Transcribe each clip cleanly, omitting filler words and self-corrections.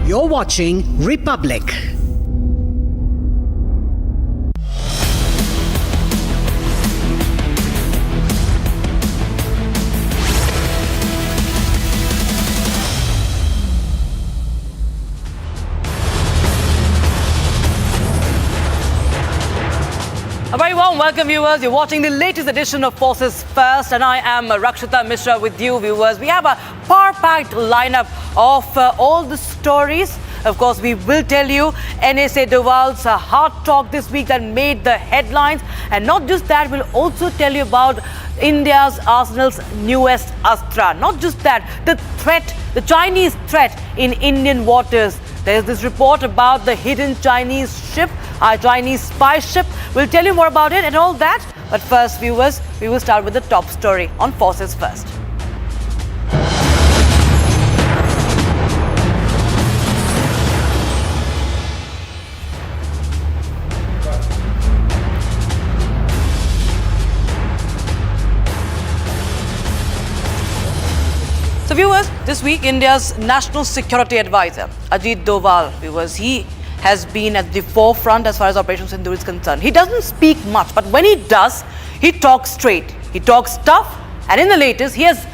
You're watching Republic. A very warm welcome, viewers. You're watching the latest edition of Forces First, and I am Rakshita Mishra with you, viewers. We have a power-packed lineup of all the stories. Of course, we will tell you NSA Dewal's hard talk this week that made the headlines. And not just that, we'll also tell you about India's arsenal's newest Astra. Not just that, the threat, the Chinese threat in Indian waters. There's this report about the hidden Chinese ship, our Chinese spy ship. We'll tell you more about it and all that. But first, viewers, we will start with the top story on Forces First. So viewers, this week India's National Security Advisor, Ajit Doval, viewers, he has been at the forefront as far as Operation Sindoor is concerned. He doesn't speak much, but when he does, he talks straight. He talks tough, and in the latest, he has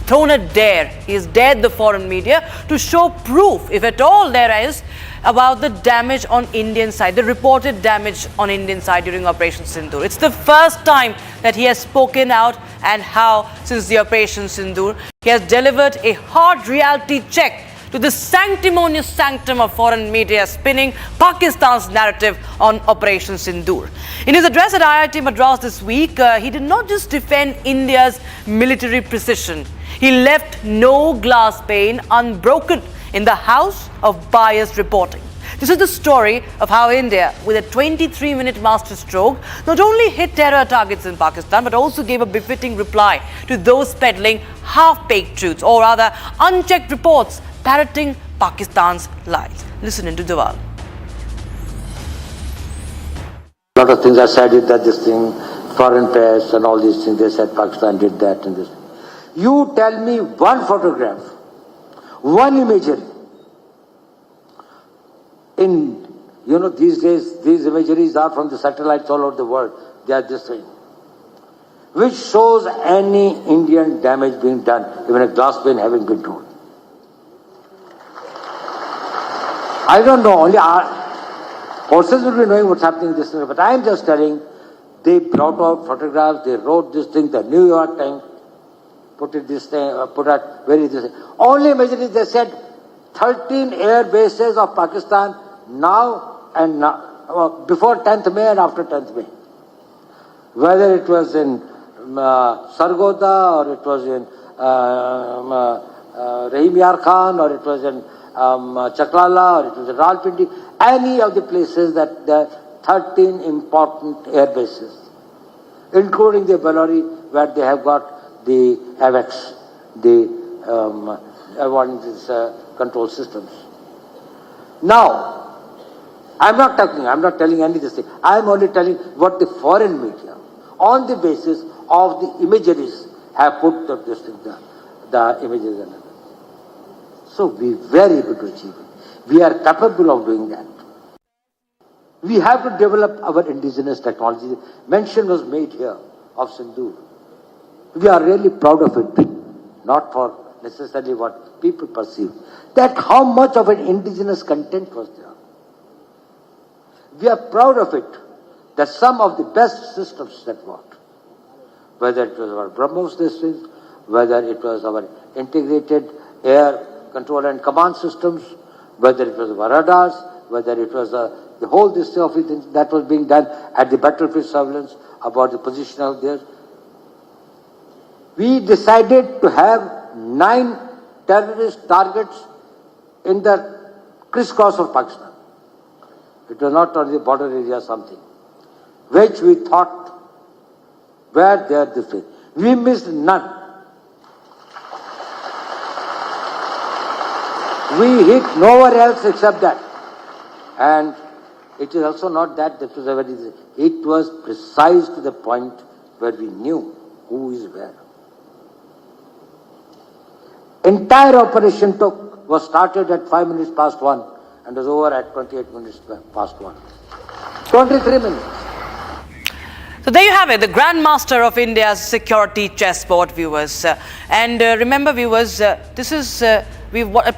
thrown a dare. He has dared the foreign media to show proof, if at all there is, about the damage on Indian side, the reported damage on Indian side during Operation Sindoor. It's the first time that he has spoken out, and how, since the Operation Sindoor, he has delivered a hard reality check to the sanctimonious sanctum of foreign media spinning Pakistan's narrative on Operation Sindoor. In his address at IIT Madras this week, he did not just defend India's military precision. He left no glass pane unbroken in the house of biased reporting. This is the story of how India, with a 23-minute masterstroke, not only hit terror targets in Pakistan, but also gave a befitting reply to those peddling half-baked truths, or rather unchecked reports parroting Pakistan's lies. Listen into Doval. A lot of things are said that this thing, foreign press and all these things, they said Pakistan did that and this. You tell me one photograph, one imagery. These days, these imageries are from the satellites all over the world. They are this thing, which shows any Indian damage being done, even a glass pane having been torn. I don't know, only our forces will be knowing what's happening in this thing, but I am just telling, they brought out photographs, they wrote this thing, the New York Times put out this thing. Only imagery, they said 13 air bases of Pakistan now and now, before 10th May and after 10th May. Whether it was in Sargoda, or it was in Rahim Yar Khan, or it was in Chaklala, or it was in Rawalpindi, any of the places that there are 13 important air bases, including the Bellary, where they have got the AVAX, the control systems. Now, I'm not telling any of this thing. I'm only telling what the foreign media, on the basis of the imageries, have put the images and so we're very able to achieve it. We are capable of doing that. We have to develop our indigenous technology. Mention was made here of Sindoor. We are really proud of it, not for necessarily what people perceive, that how much of an indigenous content was there. We are proud of it, that some of the best systems that worked, whether it was our BrahMos systems, whether it was our integrated air control and command systems, whether it was our radars, whether it was the whole this of it that was being done at the battlefield surveillance about the position out there. We decided to have 9 terrorist targets in the crisscross of Pakistan. It was not on the border area something, which we thought were there this way. We missed none. We hit nowhere else except that. And it is also not that this was a very, it was precise to the point where we knew who is where. Entire operation took was started at 5 minutes past 1 and was over at 28 minutes past 1. 23 minutes. So there you have it, the Grandmaster of India's security chessboard, viewers. Remember, viewers, this is a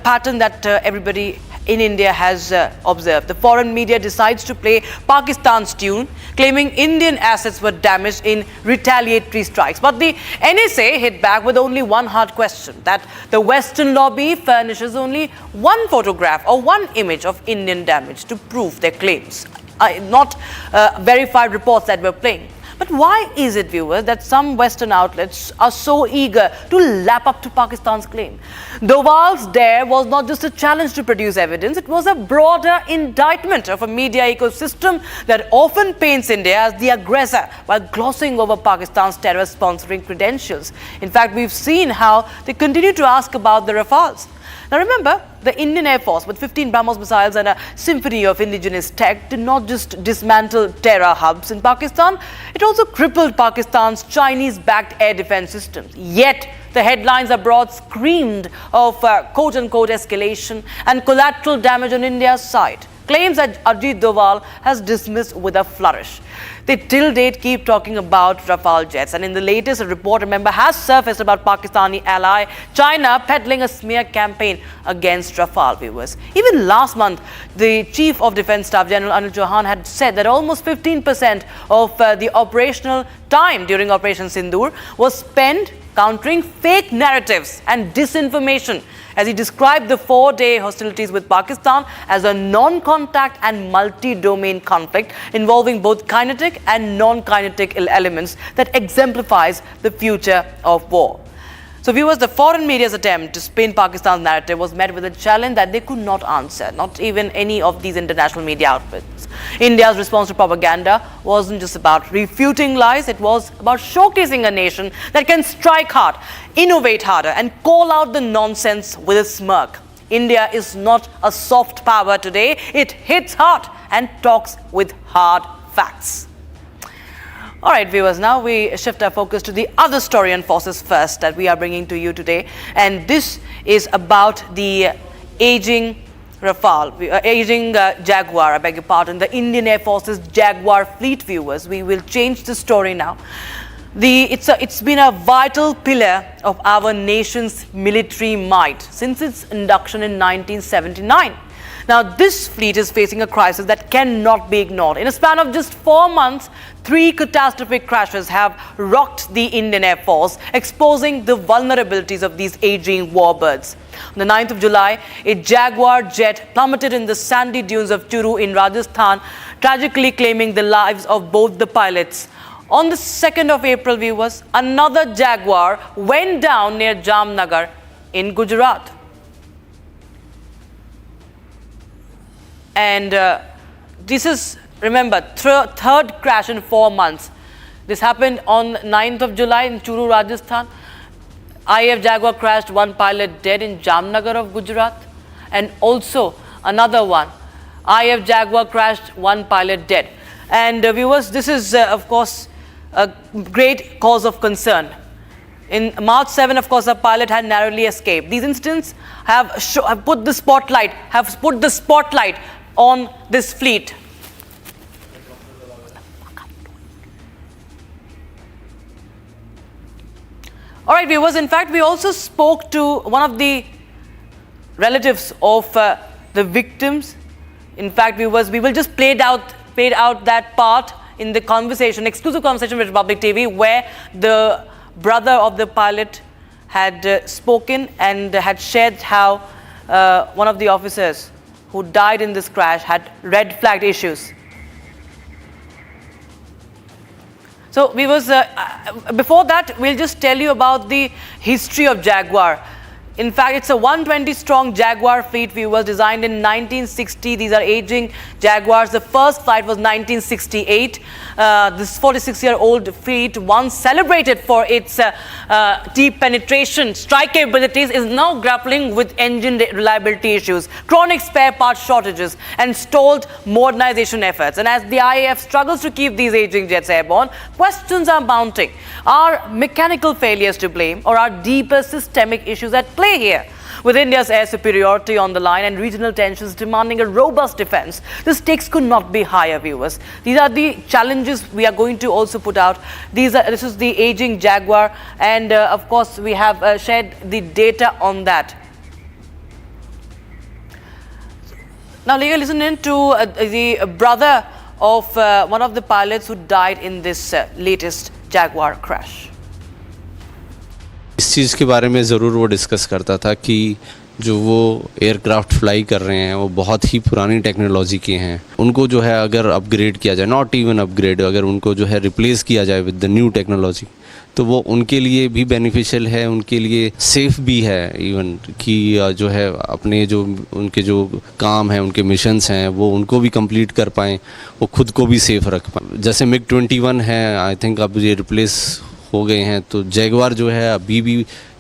pattern that everybody in India has observed. The foreign media decides to play Pakistan's tune, claiming Indian assets were damaged in retaliatory strikes. But the NSA hit back with only one hard question, that the Western lobby furnishes only one photograph or one image of Indian damage to prove their claims, not verified reports that were playing. But why is it, viewers, that some Western outlets are so eager to lap up to Pakistan's claim? Doval's dare was not just a challenge to produce evidence, it was a broader indictment of a media ecosystem that often paints India as the aggressor while glossing over Pakistan's terror-sponsoring credentials. In fact, we've seen how they continue to ask about the Rafales. Now remember, the Indian Air Force with 15 BrahMos missiles and a symphony of indigenous tech did not just dismantle terror hubs in Pakistan, it also crippled Pakistan's Chinese-backed air defense systems. Yet, the headlines abroad screamed of quote-unquote escalation and collateral damage on India's side. Claims that Ajit Doval has dismissed with a flourish. They till date keep talking about Rafale jets, and in the latest report, remember, has surfaced about Pakistani ally China peddling a smear campaign against Rafale, viewers. Even last month, the Chief of Defence Staff General Anil Chauhan had said that almost 15% of the operational time during Operation Sindoor was spent countering fake narratives and disinformation, as he described the 4-day hostilities with Pakistan as a non-contact and multi-domain conflict involving both kinetic and non-kinetic elements that exemplifies the future of war. So, viewers, the foreign media's attempt to spin Pakistan's narrative was met with a challenge that they could not answer, not even any of these international media outlets. India's response to propaganda wasn't just about refuting lies, it was about showcasing a nation that can strike hard, innovate harder, and call out the nonsense with a smirk. India is not a soft power today, it hits hard and talks with hard facts. All right, viewers, now we shift our focus to the other story on Forces First that we are bringing to you today. And this is about the aging Jaguar, I beg your pardon, the Indian Air Force's Jaguar fleet, viewers. We will change the story now. It's been a vital pillar of our nation's military might since its induction in 1979. Now, this fleet is facing a crisis that cannot be ignored. In a span of just 4 months, 3 catastrophic crashes have rocked the Indian Air Force, exposing the vulnerabilities of these aging warbirds. On the 9th of July, a Jaguar jet plummeted in the sandy dunes of Churu in Rajasthan, tragically claiming the lives of both the pilots. On the 2nd of April, viewers, another Jaguar went down near Jamnagar in Gujarat. And this is, remember, third crash in 4 months. This happened on 9th of July in Churu, Rajasthan. IAF Jaguar crashed, 1 pilot dead in Jamnagar of Gujarat. And also another one, IAF Jaguar crashed, 1 pilot dead. And viewers, this is of course a great cause of concern. In March 7, of course, a pilot had narrowly escaped. These incidents have put the spotlight on this fleet. All right, viewers, in fact, we also spoke to one of the relatives of the victims. In fact, viewers, we will just played out that part in the conversation, exclusive conversation with Republic TV, where the brother of the pilot had spoken and had shared how one of the officers who died in this crash had red flagged issues. So, viewers, before that, we'll just tell you about the history of Jaguar. In fact, it's a 120-strong Jaguar fleet, viewers, designed in 1960. These are aging Jaguars. The first flight was 1968. This 46-year-old fleet, once celebrated for its deep penetration strike capabilities, is now grappling with engine reliability issues, chronic spare part shortages, and stalled modernization efforts. And as the IAF struggles to keep these aging jets airborne, questions are mounting. Are mechanical failures to blame, or are deeper systemic issues at play? play here. With India's air superiority on the line and regional tensions demanding a robust defense, the stakes could not be higher, viewers. These are the challenges we are going to also put out. This is the aging Jaguar, and of course we have shared the data on that. Now, listen in to the brother of one of the pilots who died in this latest Jaguar crash. इस चीज़ के बारे में ज़रूर वो discuss करता था कि जो वो एयरक्राफ्ट फ्लाई कर रहे हैं वो बहुत ही पुरानी टेक्नोलॉजी के हैं, उनको जो है अगर अपग्रेड किया जाए, नॉट इवन अपग्रेड, अगर उनको जो है रिप्लेस किया जाए विद द न्यू टेक्नोलॉजी, तो वो उनके लिए भी बेनिफिशियल है, उनके लिए सेफ़ भी है इवन कि जो है अपने जो उनके जो काम हैं, उनके मिशंस हैं, वो उनको भी कंप्लीट कर पाएँ, वो खुद को भी सेफ़ रख पाएँ. जैसे MiG-21 है, आई थिंक अब ये रिप्लेस हो गए हैं, तो जैगवार जो है अभी भी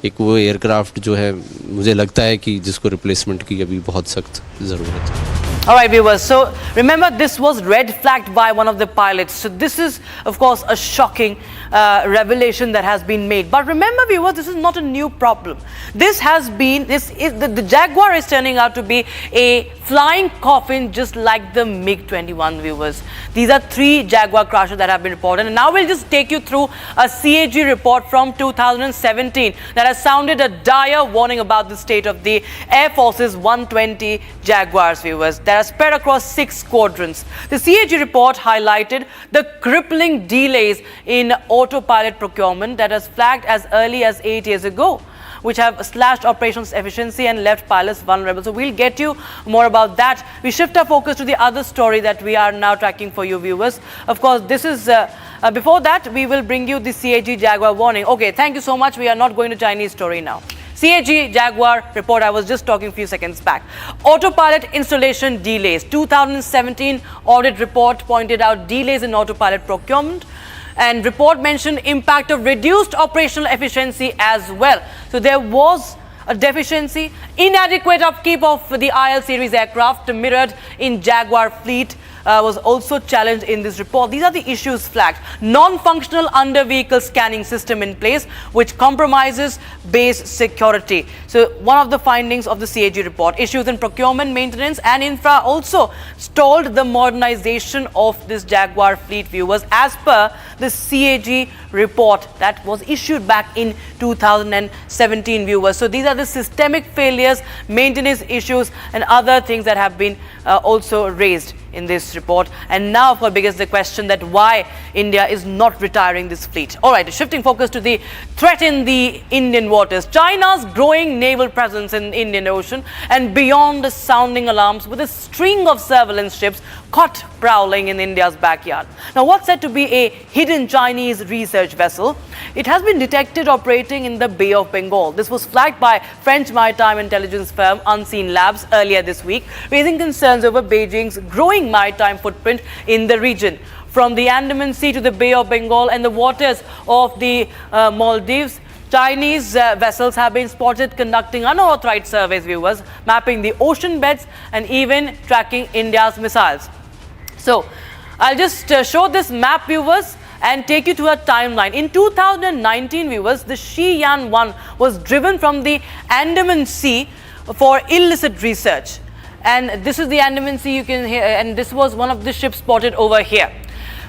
एक वो एयरक्राफ्ट जो है मुझे लगता है कि जिसको रिप्लेसमेंट की अभी बहुत सख्त ज़रूरत है. All right, viewers. So remember, this was red flagged by one of the pilots. So this is, of course, a shocking revelation that has been made. But remember, viewers, this is not a new problem. This has been, the Jaguar is turning out to be a flying coffin, just like the MiG-21, viewers. These are 3 Jaguar crashes that have been reported. And now we'll just take you through a CAG report from 2017 that has sounded a dire warning about the state of the Air Force's 120 Jaguars, viewers, that are spread across 6 squadrons. The CAG report highlighted the crippling delays in autopilot procurement that was flagged as early as 8 years ago, which have slashed operations efficiency and left pilots vulnerable. So we'll get you more about that. We shift our focus to the other story that we are now tracking for you, viewers. Of course, this is before that, we will bring you the CAG Jaguar warning. Okay, thank you so much. We are not going to Chinese story now. CAG Jaguar report, I was just talking a few seconds back. Autopilot installation delays. 2017 audit report pointed out delays in autopilot procurement, and report mentioned impact of reduced operational efficiency as well. So there was a deficiency, inadequate upkeep of the IL series aircraft mirrored in Jaguar fleet was also challenged in this report. These are the issues flagged. Non-functional under-vehicle scanning system in place, which compromises base security. So one of the findings of the CAG report, issues in procurement, maintenance and infra also stalled the modernization of this Jaguar fleet, viewers, as per the CAG report that was issued back in 2017, viewers. So these are the systemic failures, maintenance issues and other things that have been also raised in this report. And now, of course, begins the question that why India is not retiring this fleet. All right, shifting focus to the threat in the Indian waters. China's growing naval presence in the Indian Ocean and beyond is sounding alarms with a string of surveillance ships caught prowling in India's backyard. Now, what's said to be a hidden Chinese research vessel, it has been detected operating in the Bay of Bengal. This was flagged by French maritime intelligence firm Unseen Labs earlier this week, raising concerns over Beijing's growing maritime footprint in the region. From the Andaman Sea to the Bay of Bengal and the waters of the Maldives, Chinese vessels have been spotted conducting unauthorized surveys, viewers, mapping the ocean beds and even tracking India's missiles. So, I'll just show this map, viewers, and take you to a timeline. In 2019, viewers, the Xi'an-1 was driven from the Andaman Sea for illicit research. And this is the Andaman Sea, you can hear, and this was one of the ships spotted over here.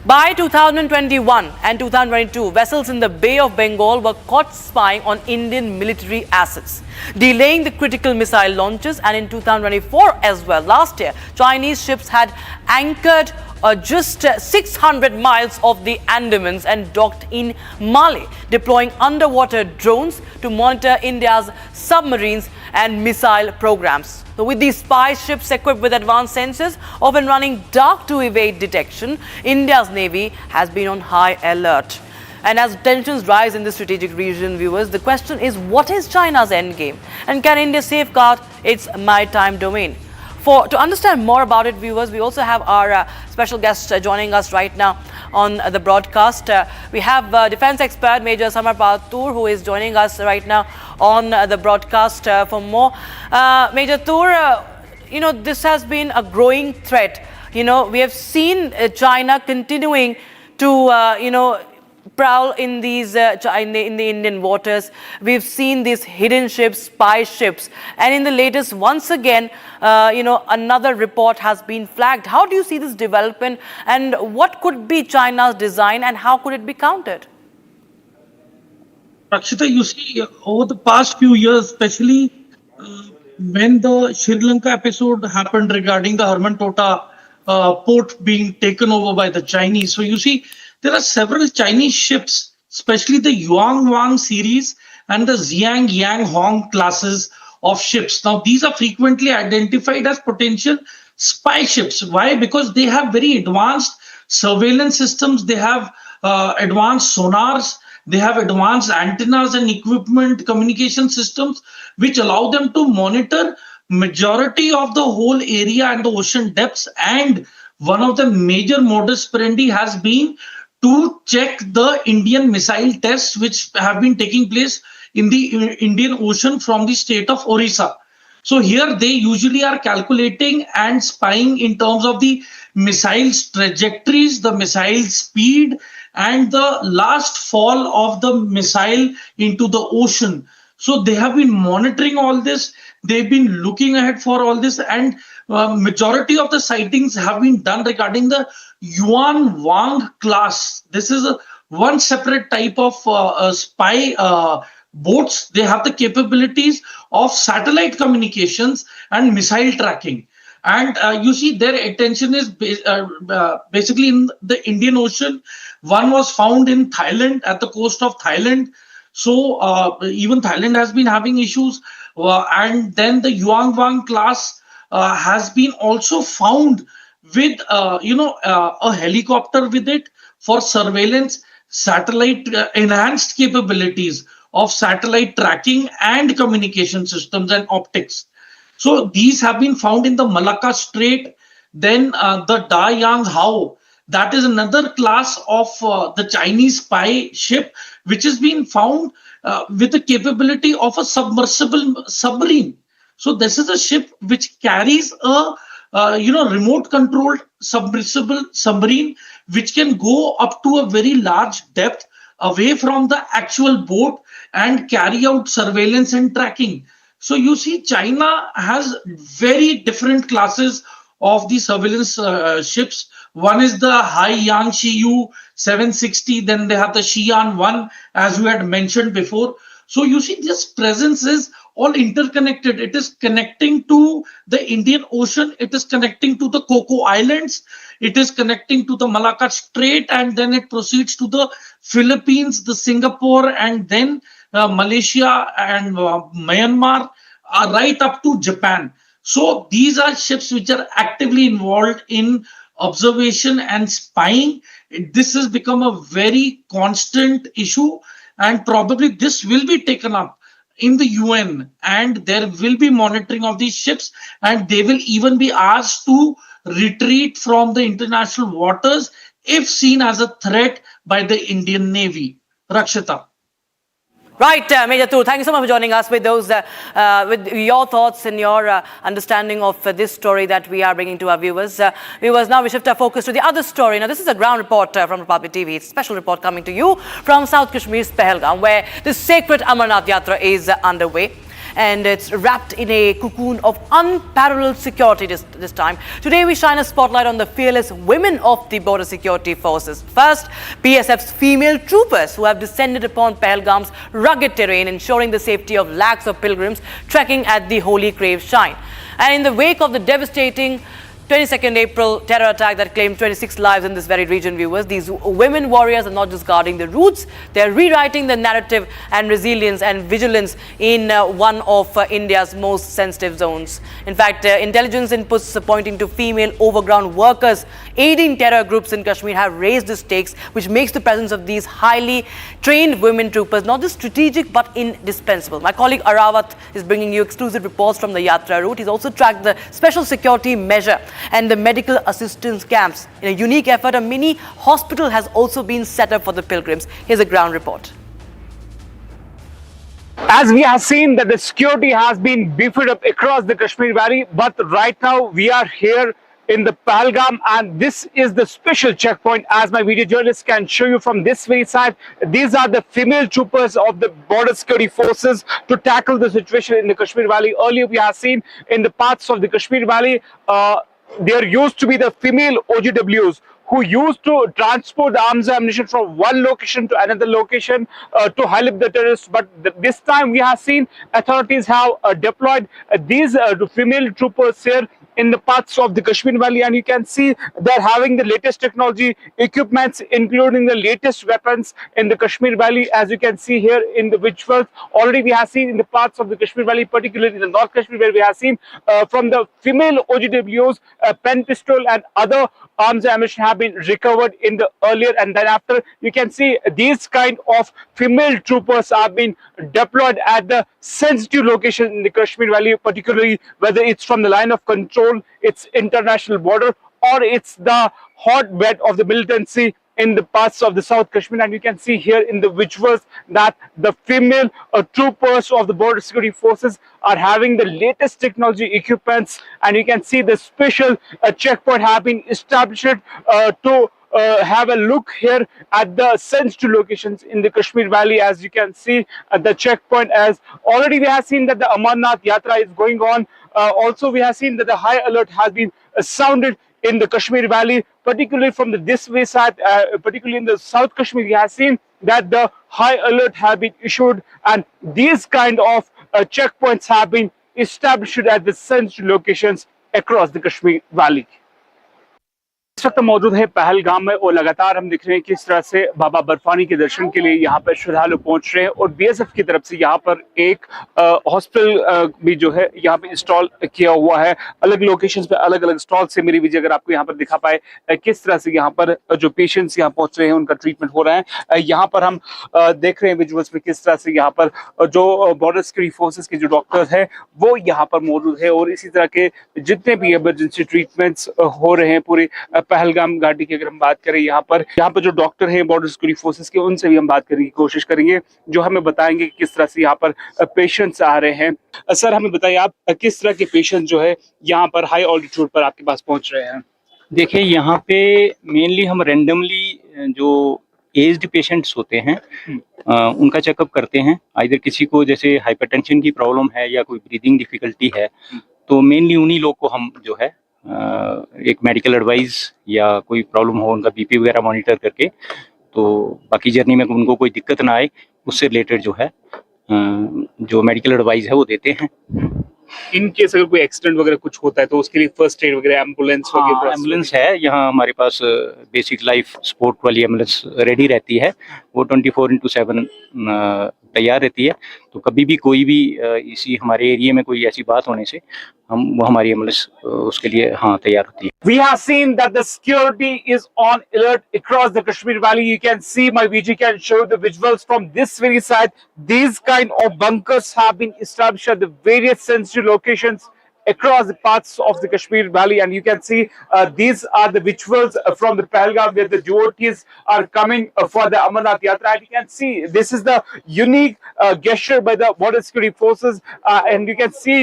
By 2021 and 2022, vessels in the Bay of Bengal were caught spying on Indian military assets, delaying the critical missile launches. And in 2024 as well, last year, Chinese ships had anchored just 600 miles off the Andamans and docked in Mali, deploying underwater drones to monitor India's submarines and missile programs. So with these spy ships equipped with advanced sensors, often running dark to evade detection, India's Navy has been on high alert. And as tensions rise in the strategic region, viewers, the question is, what is China's endgame? And can India safeguard its maritime domain? To understand more about it, viewers, we also have our special guest joining us right now on the broadcast. We have defense expert Major Samar Patur, who is joining us right now on the broadcast for more. Major Tur, this has been a growing threat. We have seen China continuing to, prowl in these in the Indian waters. We've seen these hidden ships, spy ships, and in the latest, once again, another report has been flagged. How do you see this development, and what could be China's design, and how could it be countered? Rakshita, you see, over the past few years, especially when the Sri Lanka episode happened regarding the Herman-Tota port being taken over by the Chinese. So you see, there are several Chinese ships, especially the Yuan Wang series and the Xiang Yang Hong classes of ships. Now, these are frequently identified as potential spy ships. Why? Because they have very advanced surveillance systems. They have advanced sonars. They have advanced antennas and equipment, communication systems, which allow them to monitor majority of the whole area and the ocean depths. And one of the major modus operandi has been to check the Indian missile tests which have been taking place in the Indian Ocean from the state of Orissa. So here they usually are calculating and spying in terms of the missiles trajectories, the missile speed, and the last fall of the missile into the ocean. So they have been monitoring all this. They've been looking ahead for all this, and majority of the sightings have been done regarding the Yuan Wang class. This is one separate type of spy boats. They have the capabilities of satellite communications and missile tracking. And you see, their attention is basically in the Indian Ocean. One was found in Thailand, at the coast of Thailand. So even Thailand has been having issues. And then the Yuan Wang class has been also found with, a helicopter with it for surveillance, satellite enhanced capabilities of satellite tracking and communication systems and optics. So these have been found in the Malacca Strait. Then the Da Yang Hao, that is another class of the Chinese spy ship, which has been found with the capability of a submersible submarine. So this is a ship which carries a remote controlled submersible submarine, which can go up to a very large depth away from the actual boat and carry out surveillance and tracking. So you see, China has very different classes of the surveillance ships. One is the Haiyang Shiyu 760, then they have the Xi'an 1, as we had mentioned before. So you see, this presence is all interconnected. It is connecting to the Indian Ocean. It is connecting to the Coco Islands. It is connecting to the Malacca Strait, and then it proceeds to the Philippines, the Singapore, and then Malaysia and Myanmar, right up to Japan. So these are ships which are actively involved in observation and spying. This has become a very constant issue, and probably this will be taken up in the UN, and there will be monitoring of these ships, and they will even be asked to retreat from the international waters if seen as a threat by the Indian Navy. Rakshita. Right, Major Tool, thank you so much for joining us with those, with your thoughts and your understanding of this story that we are bringing to our viewers. Now we shift our focus to the other story. Now, this is a ground report from Republic TV. It's a special report coming to you from South Kashmir's Pahalgam, where the sacred Amarnath Yatra is underway. And it's wrapped in a cocoon of unparalleled security this time. Today, we shine a spotlight on the fearless women of the border security forces. First, BSF's female troopers who have descended upon Pahalgam's rugged terrain, ensuring the safety of lakhs of pilgrims trekking at the holy grave shrine. And in the wake of the devastating 22nd April terror attack that claimed 26 lives in this very region, viewers, these women warriors are not just guarding the routes, they're rewriting the narrative and resilience and vigilance in one of India's most sensitive zones. In fact, intelligence inputs pointing to female overground workers aiding terror groups in Kashmir have raised the stakes, which makes the presence of these highly trained women troopers not just strategic but indispensable. My colleague Arawat is bringing you exclusive reports from the Yatra route. He's also tracked the special security measure and the medical assistance camps. In a unique effort, a mini hospital has also been set up for the pilgrims. Here's a ground report. As we have seen that the security has been beefed up across the Kashmir Valley, but right now we are here in the Pahalgam, and this is the special checkpoint, as my video journalist can show you from this very side. These are the female troopers of the border security forces to tackle the situation in the Kashmir Valley. Earlier we have seen in the parts of the Kashmir Valley, there used to be the female OGWs who used to transport the arms and ammunition from one location to another location to help the terrorists. But this time we have seen authorities have deployed these female troopers here in the parts of the Kashmir Valley, and you can see they're having the latest technology equipments, including the latest weapons in the Kashmir Valley, as you can see here in the visuals. Already we have seen in the parts of the Kashmir Valley, particularly in the North Kashmir, where we have seen from the female OGWs, pen pistol and other arms and ammunition have been recovered in the earlier, and then after you can see these kind of female troopers have been deployed at the sensitive location in the Kashmir Valley, particularly whether it's from the line of control, it's international border, or it's the hotbed of the militancy in the parts of the South Kashmir. And you can see here in the visuals that the female troopers of the border security forces are having the latest technology equipments, and you can see the special checkpoint have been established to have a look here at the sensitive locations in the Kashmir Valley. As you can see the checkpoint, as already we have seen that the Amarnath Yatra is going on. Also we have seen that the high alert has been sounded in the Kashmir Valley, particularly from the this way side, particularly in the South Kashmir. We have seen that the high alert have been issued, and these kind of checkpoints have been established at the sensitive locations across the Kashmir Valley. इस वक्त मौजूद है पहलगाम में और लगातार हम देख रहे हैं किस तरह से बाबा बर्फानी के दर्शन के लिए यहाँ पर श्रद्धालु पहुंच रहे हैं, और बीएसएफ की तरफ से यहाँ पर एक हॉस्पिटल भी जो है यहाँ पे इंस्टॉल किया हुआ है। अलग लोकेशंस पे अलग अलग स्टॉल से मेरी विजय अगर आपको यहाँ पर दिखा पाए किस तरह से यहाँ पर जो पेशेंट्स यहाँ पहुंच रहे हैं उनका ट्रीटमेंट हो रहा है। यहाँ पर हम देख रहे हैं विजुअल्स में किस तरह से यहाँ पर जो बॉर्डर सिक्योरिटी फोर्सेस के जो डॉक्टर है वो यहाँ पर मौजूद है, और इसी तरह के जितने भी इमरजेंसी ट्रीटमेंट्स हो रहे हैं पूरे पहलगाम घाटी की अगर हम बात करें, यहाँ पर जो डॉक्टर हैं बॉर्डर सिक्योरिटी फोर्सेस के, उनसे भी हम बात करने की कोशिश करेंगे, जो हमें बताएंगे कि किस तरह से यहाँ पर पेशेंट्स आ रहे हैं। सर हमें बताइए आप किस तरह के पेशेंट जो है यहाँ पर हाई ऑल्टीट्यूड पर आपके पास पहुंच रहे हैं? देखिए यहाँ पे मेनली हम रेंडमली जो एज्ड पेशेंट्स होते हैं उनका चेकअप करते हैं। आइदर किसी को जैसे हाइपरटेंशन की प्रॉब्लम है या कोई ब्रीदिंग डिफिकल्टी है, तो मेनली उन्हीं लोग को हम जो है एक मेडिकल एडवाइस या कोई प्रॉब्लम हो उनका बीपी वगैरह मॉनिटर करके, तो बाकी जर्नी में उनको कोई दिक्कत ना आए उससे रिलेटेड जो है जो मेडिकल एडवाइस है वो देते हैं। इन केस अगर कोई एक्सीडेंट वगैरह कुछ होता है तो उसके लिए फर्स्ट एड वगैरह एम्बुलेंस वगैरह? एम्बुलेंस है यहाँ हमारे पास, बेसिक लाइफ सपोर्ट वाली एम्बुलेंस रेडी रहती है, वो 24/7 तैयार रहती है। तो कभी भी कोई भी इसी हमारे एरिया में कोई ऐसी बात होने से वो हमारी एम्बुलेंस उसके लिए तैयार होती है। We have seen that the security is on alert across the Kashmir Valley. You can see, my VG can show the visuals from this very side. These kind of bunkers have been established at the various sensitive locations across the parts of the Kashmir Valley, and you can see these are the visuals from the Pahalgam where the devotees are coming for the Amarnath Yatra. And you can see this is the unique gesture by the border security forces, and you can see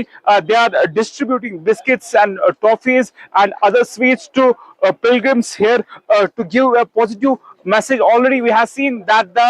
they are distributing biscuits and toffees and other sweets to pilgrims here to give a positive message. Already we have seen that the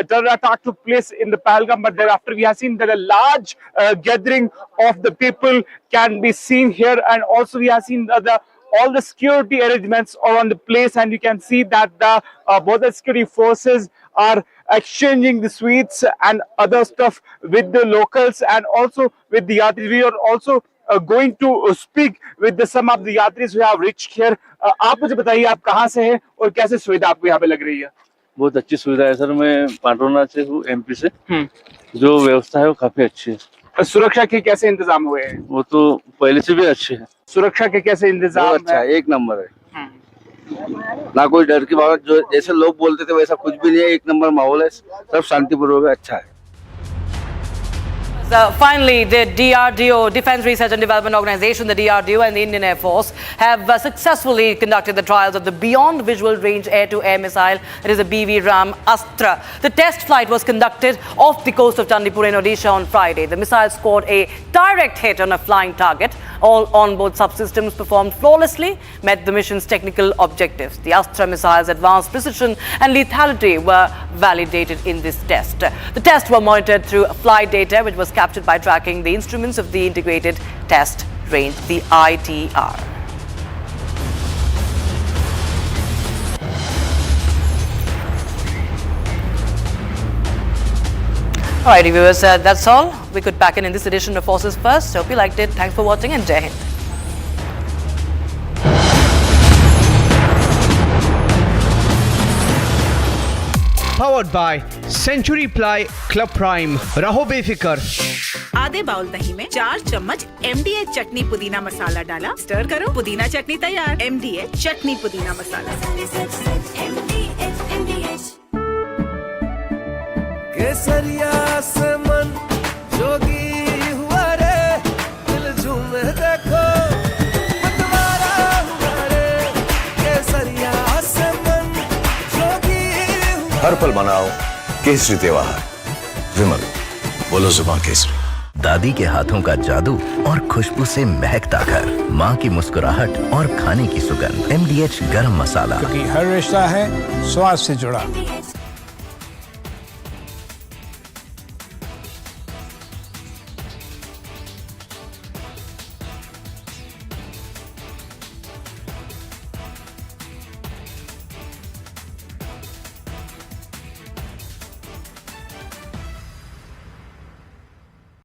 terror attack took place in the Pahalgam, but thereafter we have seen that a large gathering of the people can be seen here, and also we have seen that all the security arrangements are on the place, and you can see that the border security forces are exchanging the sweets and other stuff with the locals and also with the yatris. We are also going to speak with some of the yatris who have reached here. आप मुझे बताइए आप कहाँ से हैं और कैसे सुविधा आपको यहाँ पे लग रही है? बहुत अच्छी सुविधा है सर, मैं पांडुरनाथ से हूँ, एमपी से। जो व्यवस्था है वो काफी अच्छी है। सुरक्षा के कैसे इंतजाम हुए हैं? वो तो पहले से भी अच्छे हैं। सुरक्षा के कैसे इंतजाम? अच्छा है, एक नंबर है। ना कोई डर की बात, जो जैसे लोग बोलते थे वैसा कुछ भी नहीं है, एक नंबर माहौल है, सब शांतिपूर्वक अच्छा है। So finally, the DRDO, Defense Research and Development Organization, the DRDO and the Indian Air Force have successfully conducted the trials of the Beyond Visual Range Air-to-Air missile. It is a BV-RAM Astra. The test flight was conducted off the coast of Chandipur in Odisha on Friday. The missile scored a direct hit on a flying target. All onboard subsystems performed flawlessly, met the mission's technical objectives. The Astra missile's advanced precision and lethality were validated in this test. The tests were monitored through flight data, which was captured by tracking the instruments of the Integrated Test Range, the ITR. All right, viewers, that's all we could pack in this edition of Forces First. Hope you liked it. Thanks for watching and Jai Hind. Powered by Century Ply Club Prime. रहो बेफिक्र। आधे bowl दही में 4 चम्मच MDH चटनी पुदीना मसाला डाला, stir करो, पुदीना चटनी तैयार। MDH चटनी पुदीना मसाला। केसरिया से मन जोगी हुआ रे, दिल झूमे देखो मतवारा हुआ रे। केसरिया से मन जोगी हुआ। हर पल मनाओ केसरी त्योहार। विमल, बोलो जुबान केसरी। दादी के हाथों का जादू और खुशबू से महकता घर, माँ की मुस्कुराहट और खाने की सुगंध। MDH गरम मसाला, क्योंकि हर रिश्ता है स्वाद से जुड़ा।